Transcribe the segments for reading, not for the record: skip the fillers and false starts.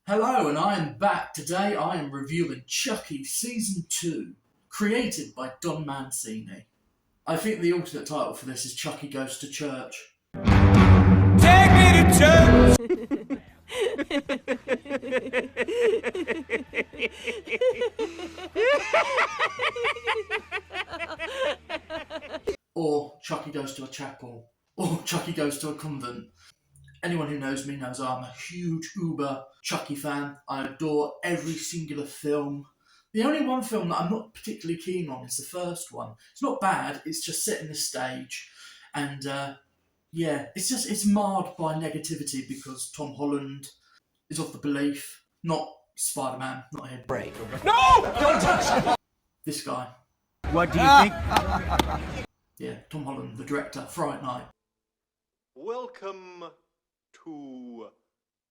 Hello, and I am back. Today I am reviewing Chucky Season 2, created by Don Mancini. I think the alternate title for this is Chucky Goes to Church. Take me to church! Or Chucky Goes to a Chapel. Or Chucky Goes to a Convent. Anyone who knows me knows I'm a huge uber Chucky fan. I adore every singular film. The only one film that I'm not particularly keen on is the first one. It's not bad, it's just setting the stage. And it's marred by negativity because Tom Holland is of the belief, not Spider-Man, not him. Break. No! Don't touch it! This guy. What do you think? Yeah, Tom Holland, the director, Fright Night. Welcome to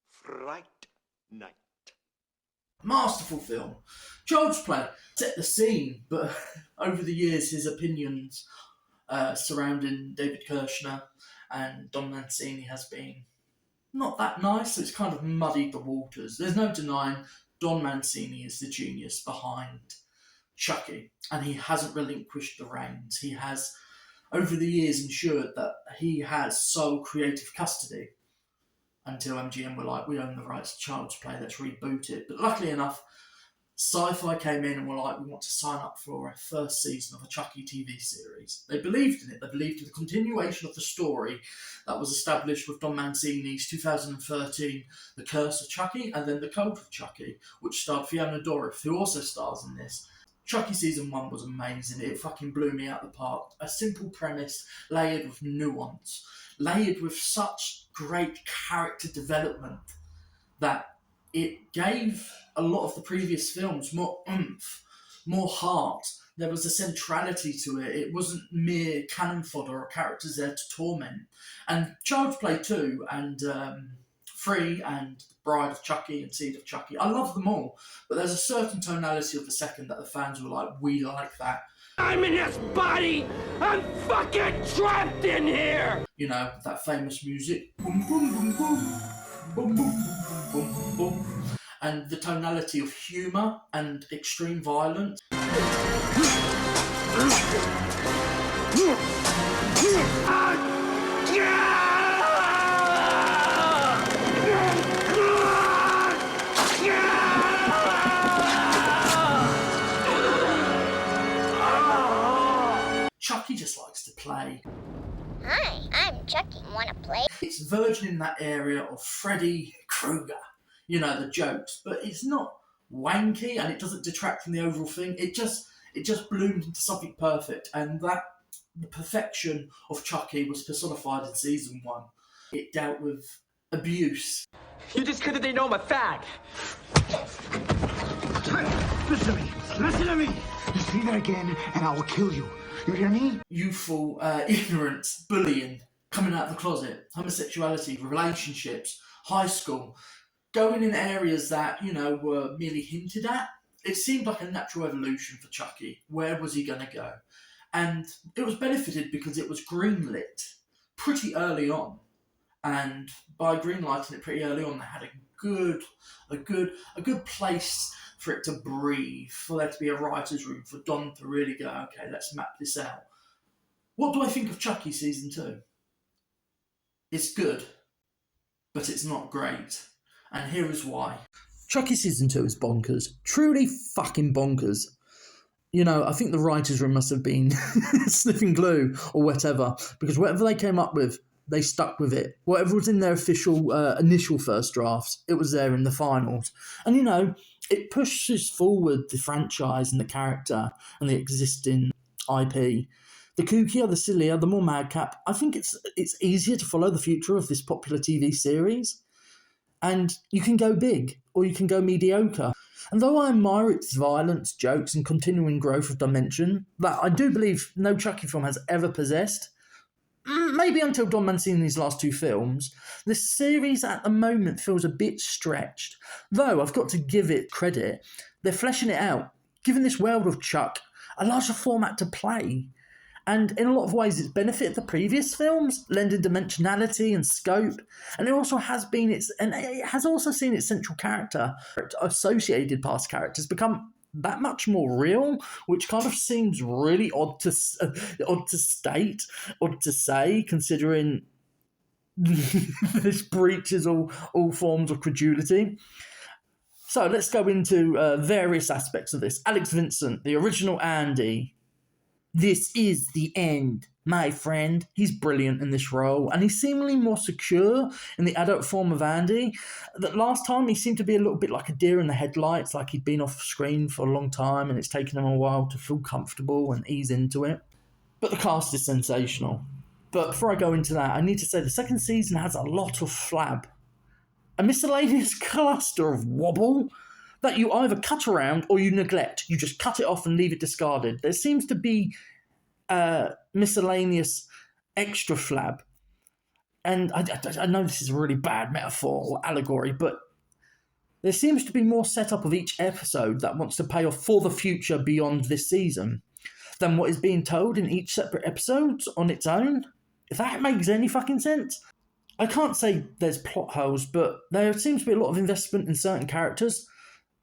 Fright Night. Masterful film. Child's Play set the scene, but over the years his opinions surrounding David Kirshner and Don Mancini has been not that nice, so it's kind of muddied the waters. There's no denying Don Mancini is the genius behind Chucky, and he hasn't relinquished the reins. He has, over the years, ensured that he has sole creative custody until MGM were like, we own the rights to Child's Play, let's reboot it. But luckily enough, Sci-Fi came in and were like, we want to sign up for a first season of a Chucky TV series. They believed in it. They believed in the continuation of the story that was established with Don Mancini's 2013 The Curse of Chucky and then The Cult of Chucky, which starred Fiona Dourif, who also stars in this. Chucky Season 1 was amazing. It fucking blew me out the park. A simple premise, layered with nuance, layered with such great character development that it gave a lot of the previous films more oomph, more heart. There was a centrality to it. It wasn't mere cannon fodder or characters there to torment. And Child's Play 2 and 3 and Bride of Chucky and Seed of Chucky, I love them all. But there's a certain tonality of the second that the fans were like, we like that. I'm in this body! I'm fucking trapped in here! You know, that famous music. Boom, boom, boom, boom. Boom, boom, boom, boom, boom, boom. And the tonality of humour and extreme violence. Chucky just likes to play. Hi, I'm Chucky. Wanna play? It's verging in that area of Freddy Krueger, you know, the jokes, but it's not wanky and it doesn't detract from the overall thing. It just bloomed into something perfect, and that the perfection of Chucky was personified in Season 1. It dealt with abuse. You just couldn't they know I'm a fag! Listen to me! Listen to me! You say that again, and I will kill you. You hear me? Youthful ignorance, bullying, coming out of the closet, homosexuality, relationships, high school, going in areas that, you know, were merely hinted at. It seemed like a natural evolution for Chucky. Where was he going to go? And it was benefited because it was greenlit pretty early on. And by greenlighting it pretty early on, they had a good place for it to breathe, for there to be a writer's room, for Don to really go, okay, let's map this out. What do I think of Chucky Season 2? It's good, but it's not great. And here is why. Chucky Season 2 is bonkers. Truly fucking bonkers. You know, I think the writer's room must have been sniffing glue or whatever, because whatever they came up with, they stuck with it. Whatever was in their official initial first drafts, it was there in the finals. And, you know, it pushes forward the franchise and the character and the existing IP. The kookier, the sillier, the more madcap. I think it's easier to follow the future of this popular TV series. And you can go big, or you can go mediocre. And though I admire its violence, jokes, and continuing growth of dimension, that I do believe no Chucky film has ever possessed, maybe until Don Mancini's last two films, the series at the moment feels a bit stretched. Though I've got to give it credit, they're fleshing it out, giving this world of Chuck a larger format to play. And in a lot of ways, it's benefited the previous films, lending dimensionality and scope. And it has also seen its central character, associated past characters, become that much more real, which kind of seems really odd to say, considering this breaches all forms of credulity. So let's go into various aspects of this. Alex Vincent, the original Andy. This is the end, my friend. He's brilliant in this role, and he's seemingly more secure in the adult form of Andy. That last time he seemed to be a little bit like a deer in the headlights, like he'd been off screen for a long time and it's taken him a while to feel comfortable and ease into it. But the cast is sensational. But before I go into that, I need to say the second season has a lot of flab. A miscellaneous cluster of wobble that you either cut around or you neglect. You just cut it off and leave it discarded. There seems to be miscellaneous extra flab. And I know this is a really bad metaphor or allegory, but there seems to be more setup of each episode that wants to pay off for the future beyond this season than what is being told in each separate episode on its own. If that makes any fucking sense. I can't say there's plot holes, but there seems to be a lot of investment in certain characters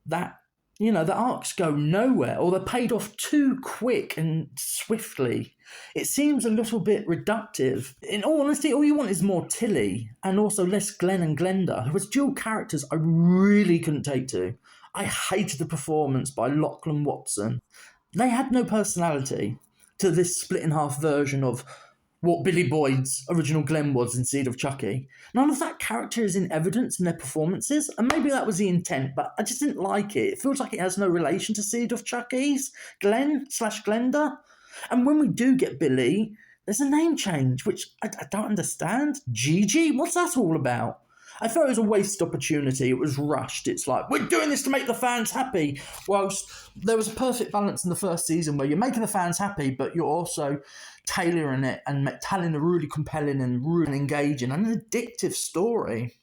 that, the arcs go nowhere, or they're paid off too quick and swiftly. It seems a little bit reductive. In all honesty, all you want is more Tilly, and also less Glenn and Glenda, who was dual characters I really couldn't take to. I hated the performance by Lachlan Watson. They had no personality to this split-in-half version of what Billy Boyd's original Glenn was in Seed of Chucky. None of that character is in evidence in their performances, and maybe that was the intent, but I just didn't like it. It feels like it has no relation to Seed of Chucky's Glenn/Glenda. And when we do get Billy, there's a name change, which I don't understand. Gigi? What's that all about? I thought it was a wasted opportunity. It was rushed. It's like, we're doing this to make the fans happy. Whilst there was a perfect balance in the first season where you're making the fans happy, but you're also tailoring it and telling a really compelling and really engaging and addictive story.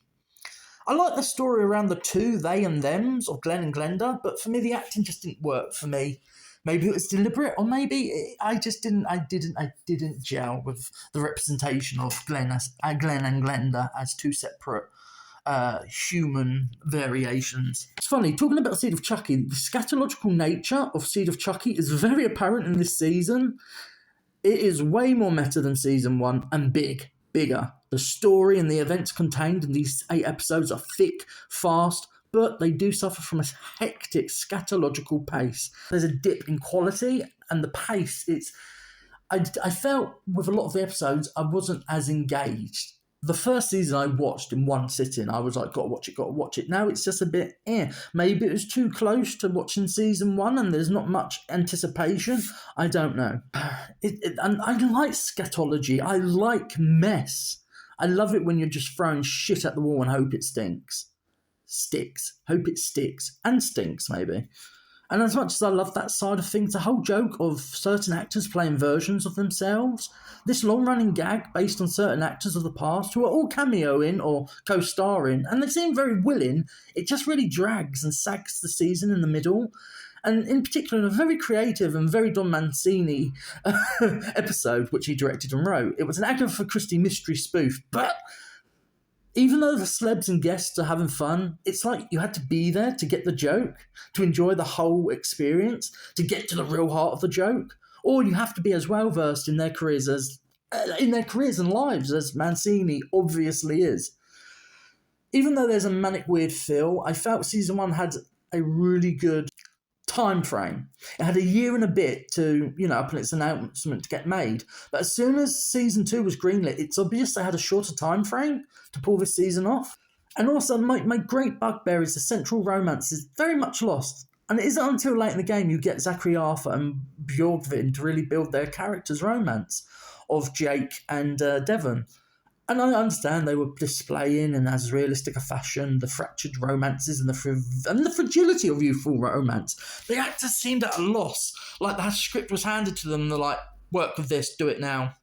I like the story around the two they and thems of Glenn and Glenda, but for me the acting just didn't work for me. Maybe it was deliberate, or maybe I didn't gel with the representation of Glenn and Glenda as two separate human variations. It's funny, talking about Seed of Chucky, the scatological nature of Seed of Chucky is very apparent in this season. It is way more meta than season 1 and bigger. The story and the events contained in these 8 episodes are thick, fast, but they do suffer from a hectic scatological pace. There's a dip in quality and the pace. I felt with a lot of the episodes I wasn't as engaged. The first season I watched in one sitting. I was like, gotta watch it. Now it's just a bit, Maybe it was too close to watching season 1 and there's not much anticipation. I don't know. And I like scatology. I like mess. I love it when you're just throwing shit at the wall and hope it stinks. Hope it sticks. And stinks, maybe. And as much as I love that side of things, the whole joke of certain actors playing versions of themselves, this long-running gag based on certain actors of the past who are all cameoing or co-starring, and they seem very willing, it just really drags and sags the season in the middle. And in particular, in a very creative and very Don Mancini episode, which he directed and wrote, it was an Agatha Christie mystery spoof, but even though the celebs and guests are having fun, it's like you had to be there to get the joke, to enjoy the whole experience, to get to the real heart of the joke. Or you have to be as well versed in their careers and lives as Mancini obviously is. Even though there's a manic weird feel, I felt season 1 had a really good time frame. It had a year and a bit to, upon its announcement to get made. But as soon as season 2 was greenlit, it's obvious they had a shorter time frame to pull this season off. And also, my great bugbear is the central romance is very much lost. And it isn't until late in the game you get Zachary Arthur and Bjorgvin to really build their characters' romance of Jake and Devon. And I understand they were displaying in as realistic a fashion the fractured romances and the fragility of youthful romance. The actors seemed at a loss, like the script was handed to them and they're like, work with this, do it now.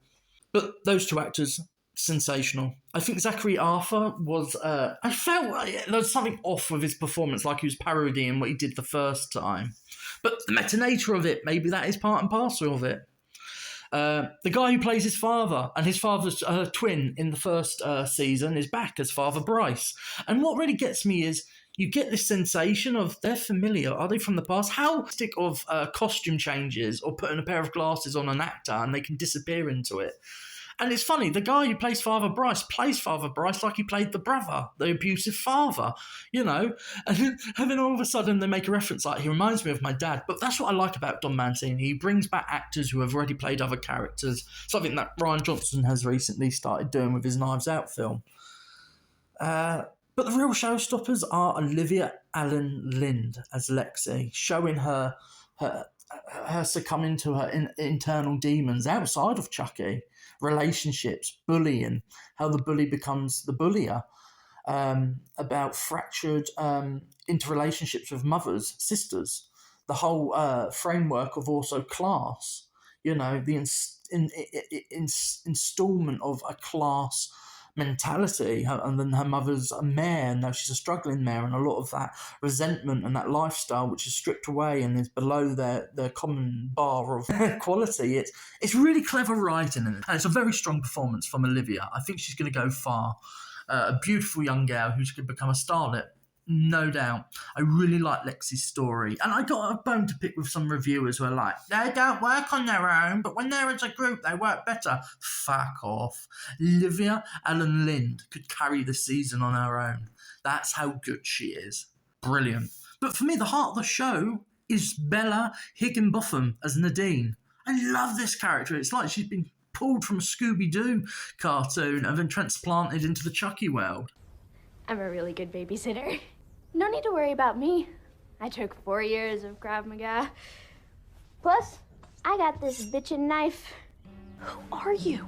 But those two actors, sensational. I think Zachary Arthur was, I felt like there was something off with his performance, like he was parodying what he did the first time. But the meta nature of it, maybe that is part and parcel of it. The guy who plays his father and his father's twin in the first season is back as Father Bryce. And what really gets me is you get this sensation of they're familiar. Are they from the past? How stick of costume changes or putting a pair of glasses on an actor and they can disappear into it. And it's funny, the guy who plays Father Bryce like he played the brother, the abusive father, you know? And then all of a sudden they make a reference like, he reminds me of my dad. But that's what I like about Don Mancini. He brings back actors who have already played other characters, something that Rian Johnson has recently started doing with his Knives Out film. But the real showstoppers are Olivia Allen Lind as Lexi, showing her succumbing to her internal demons outside of Chucky. Relationships, bullying, how the bully becomes the bullier, about fractured interrelationships with mothers, sisters, the whole framework of also class, you know, the installment of a class mentality, and then her mother's a mayor, and now she's a struggling mayor, and a lot of that resentment and that lifestyle which is stripped away and is below their common bar of quality. It's really clever writing, and it's a very strong performance from Olivia. I think she's going to go far. A beautiful young girl who's going to become a starlet, no doubt. I really like Lexi's story, and I got a bone to pick with some reviewers who are like, they don't work on their own, but when they're as a group they work better. Fuck off. Olivia Allen Lind could carry the season on her own. That's how good she is. Brilliant. But for me, the heart of the show is Bella Higginbotham as Nadine. I love this character. It's like she's been pulled from a Scooby-Doo cartoon and then transplanted into the Chucky world. I'm a really good babysitter. No need to worry about me. I took 4 years of Krav Maga. Plus, I got this bitchin' knife. Who are you?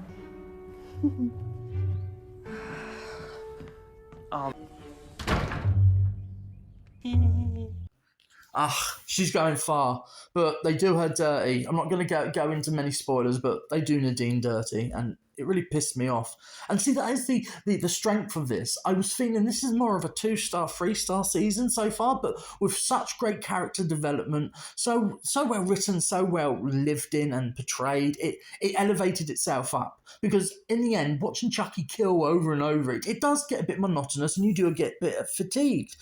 She's going far, but they do her dirty. I'm not going to go into many spoilers, but they do Nadine dirty, and it really pissed me off. And see, that is the strength of this. I was feeling this is more of a 2-star, 3-star season so far, but with such great character development, so well written, so well lived in and portrayed, it elevated itself up. Because in the end, watching Chucky kill over and over, it does get a bit monotonous, and you do get a bit fatigued.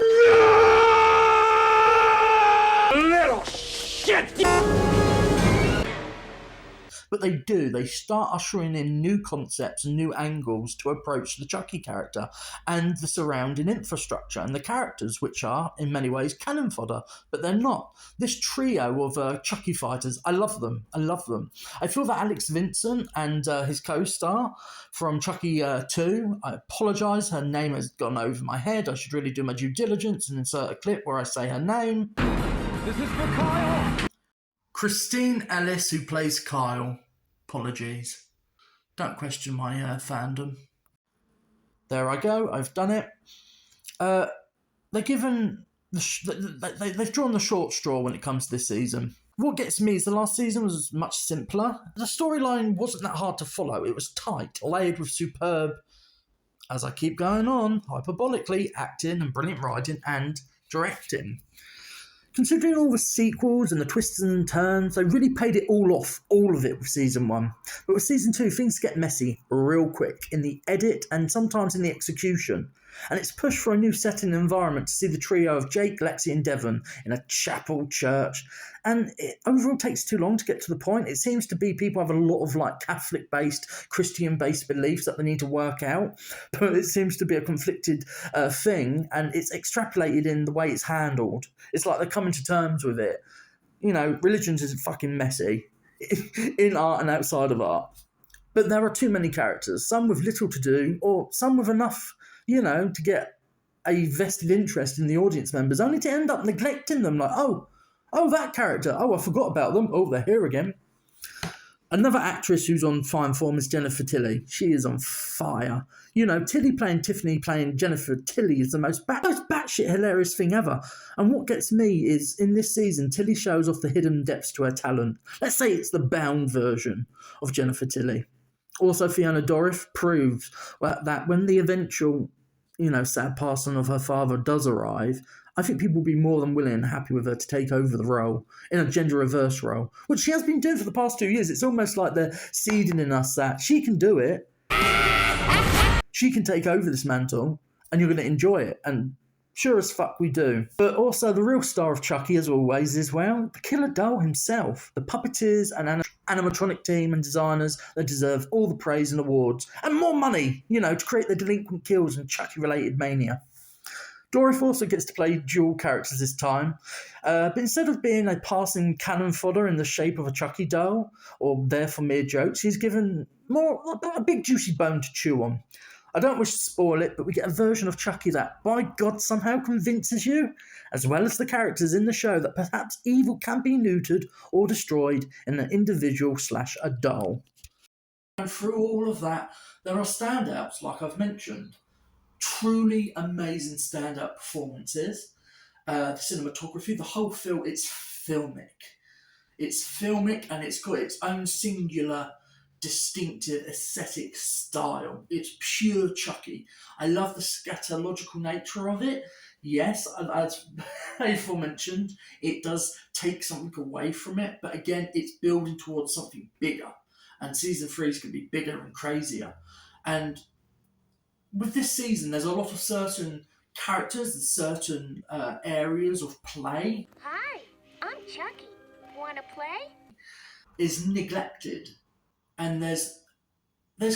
Little shit! But they start ushering in new concepts and new angles to approach the Chucky character and the surrounding infrastructure and the characters, which are, in many ways, cannon fodder, but they're not. This trio of Chucky fighters, I love them. I feel that Alex Vincent and his co-star from Chucky 2, I apologise, her name has gone over my head. I should really do my due diligence and insert a clip where I say her name. This is for Kyle! Christine Ellis, who plays Kyle. Apologies. Don't question my fandom. There I go. I've done it. They've drawn the short straw when it comes to this season. What gets me is the last season was much simpler. The storyline wasn't that hard to follow. It was tight, layered with superb, as I keep going on, hyperbolically, acting and brilliant writing and directing. Considering all the sequels and the twists and turns, they really paid it all off, all of it with season 1. But with season 2, things get messy real quick in the edit and sometimes in the execution. And it's pushed for a new setting and environment to see the trio of Jake, Lexi and Devon in a chapel church. And it overall takes too long to get to the point. It seems to be people have a lot of Catholic-based, Christian-based beliefs that they need to work out. But it seems to be a conflicted thing, and it's extrapolated in the way it's handled. It's like they're coming to terms with it. You know, religions is fucking messy in art and outside of art. But there are too many characters, some with little to do, or some with enough, you know, to get a vested interest in the audience members, only to end up neglecting them. Like, oh, that character. Oh, I forgot about them. Oh, they're here again. Another actress who's on fine form is Jennifer Tilly. She is on fire. You know, Tilly playing Tiffany playing Jennifer Tilly is the most batshit hilarious thing ever. And what gets me is, in this season, Tilly shows off the hidden depths to her talent. Let's say it's the bound version of Jennifer Tilly. Also, Fiona Dourif proves that when the eventual sad passing of her father does arrive, I think people will be more than willing and happy with her to take over the role in a gender reverse role, which she has been doing for the past 2 years. It's almost like they're seeding in us that she can do it. She can take over this mantle, and you're going to enjoy it. And sure as fuck we do. But also the real star of Chucky, as always, is, well, the killer doll himself. The puppeteers and animatronic team and designers that deserve all the praise and awards and more money, to create the delinquent kills and Chucky-related mania. Dorothy also gets to play dual characters this time, but instead of being a passing cannon fodder in the shape of a Chucky doll, or there for mere jokes, he's given more a big juicy bone to chew on. I don't wish to spoil it, but we get a version of Chucky that, by God, somehow convinces you, as well as the characters in the show, that perhaps evil can be neutered or destroyed in an individual / a doll. And through all of that, there are standouts, like I've mentioned. Truly amazing stand-up performances. The cinematography, the whole film, it's filmic. It's filmic and it's got its own singular, distinctive aesthetic style. It's pure Chucky. I love the scatological nature of it. Yes, as aforementioned, it does take something away from it, but again, it's building towards something bigger. And season 3 is going to be bigger and crazier. And with this season, there's a lot of certain characters and certain areas of play. Hi, I'm Chucky. Wanna play? Is neglected, and there's an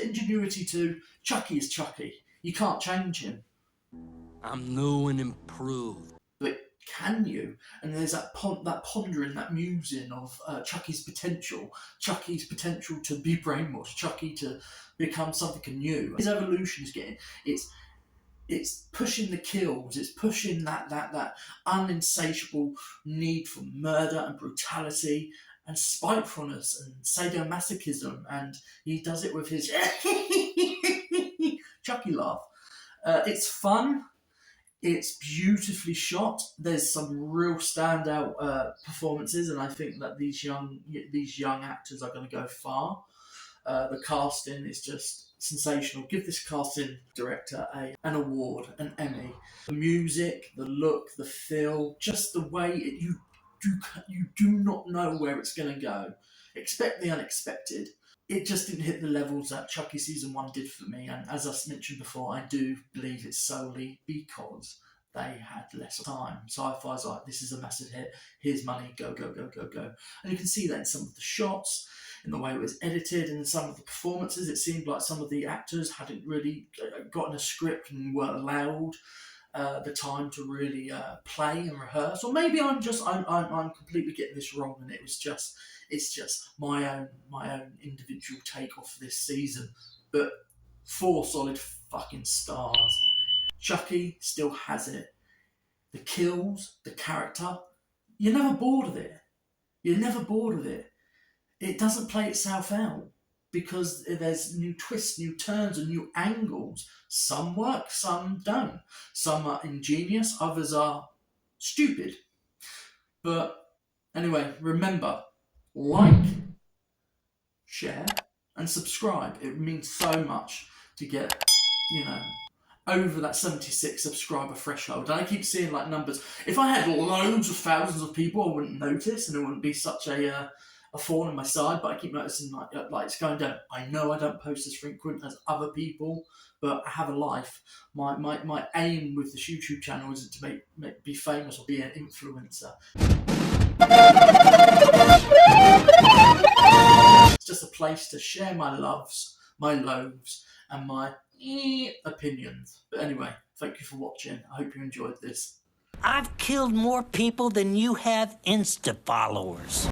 ingenuity to Chucky is Chucky. You can't change him. I'm new and improved. But can you? And there's that pondering, that musing of Chucky's potential to be brainwashed, Chucky to become something new. His evolution is it's pushing the kills, it's pushing that uninsatiable need for murder and brutality and spitefulness and sadomasochism, and he does it with his Chucky laugh. It's fun. It's beautifully shot. There's some real standout performances, and I think that these young actors are going to go far. The casting is just sensational. Give this casting director an award, an Emmy. The music, the look, the feel, just the way you do not know where it's going to go. Expect the unexpected. It just didn't hit the levels that Chucky Season 1 did for me, and as I mentioned before, I do believe it's solely because they had less time. Sci-Fi's like, this is a massive hit, here's money, go, go, go, go, go. And you can see that in some of the shots, in the way it was edited, and in some of the performances. It seemed like some of the actors hadn't really gotten a script and weren't allowed the time to really play and rehearse. Or maybe I'm completely getting this wrong, and it's just my own individual take off this season. But 4 solid fucking stars. Chucky still has it. The kills, the character, you're never bored of it. It doesn't play itself out because there's new twists, new turns, and new angles. Some work, some don't. Some are ingenious, others are stupid. But anyway, remember, like, share, and subscribe. It means so much to get, over that 76 subscriber threshold. And I keep seeing numbers. If I had loads of thousands of people, I wouldn't notice, and it wouldn't be such a thorn in my side. But I keep noticing it's going down. I know I don't post as frequent as other people, but I have a life. My aim with this YouTube channel isn't to be famous or be an influencer. It's just a place to share my loves, my loathes, and my opinions. But anyway, thank you for watching. I hope you enjoyed this. I've killed more people than you have Insta followers.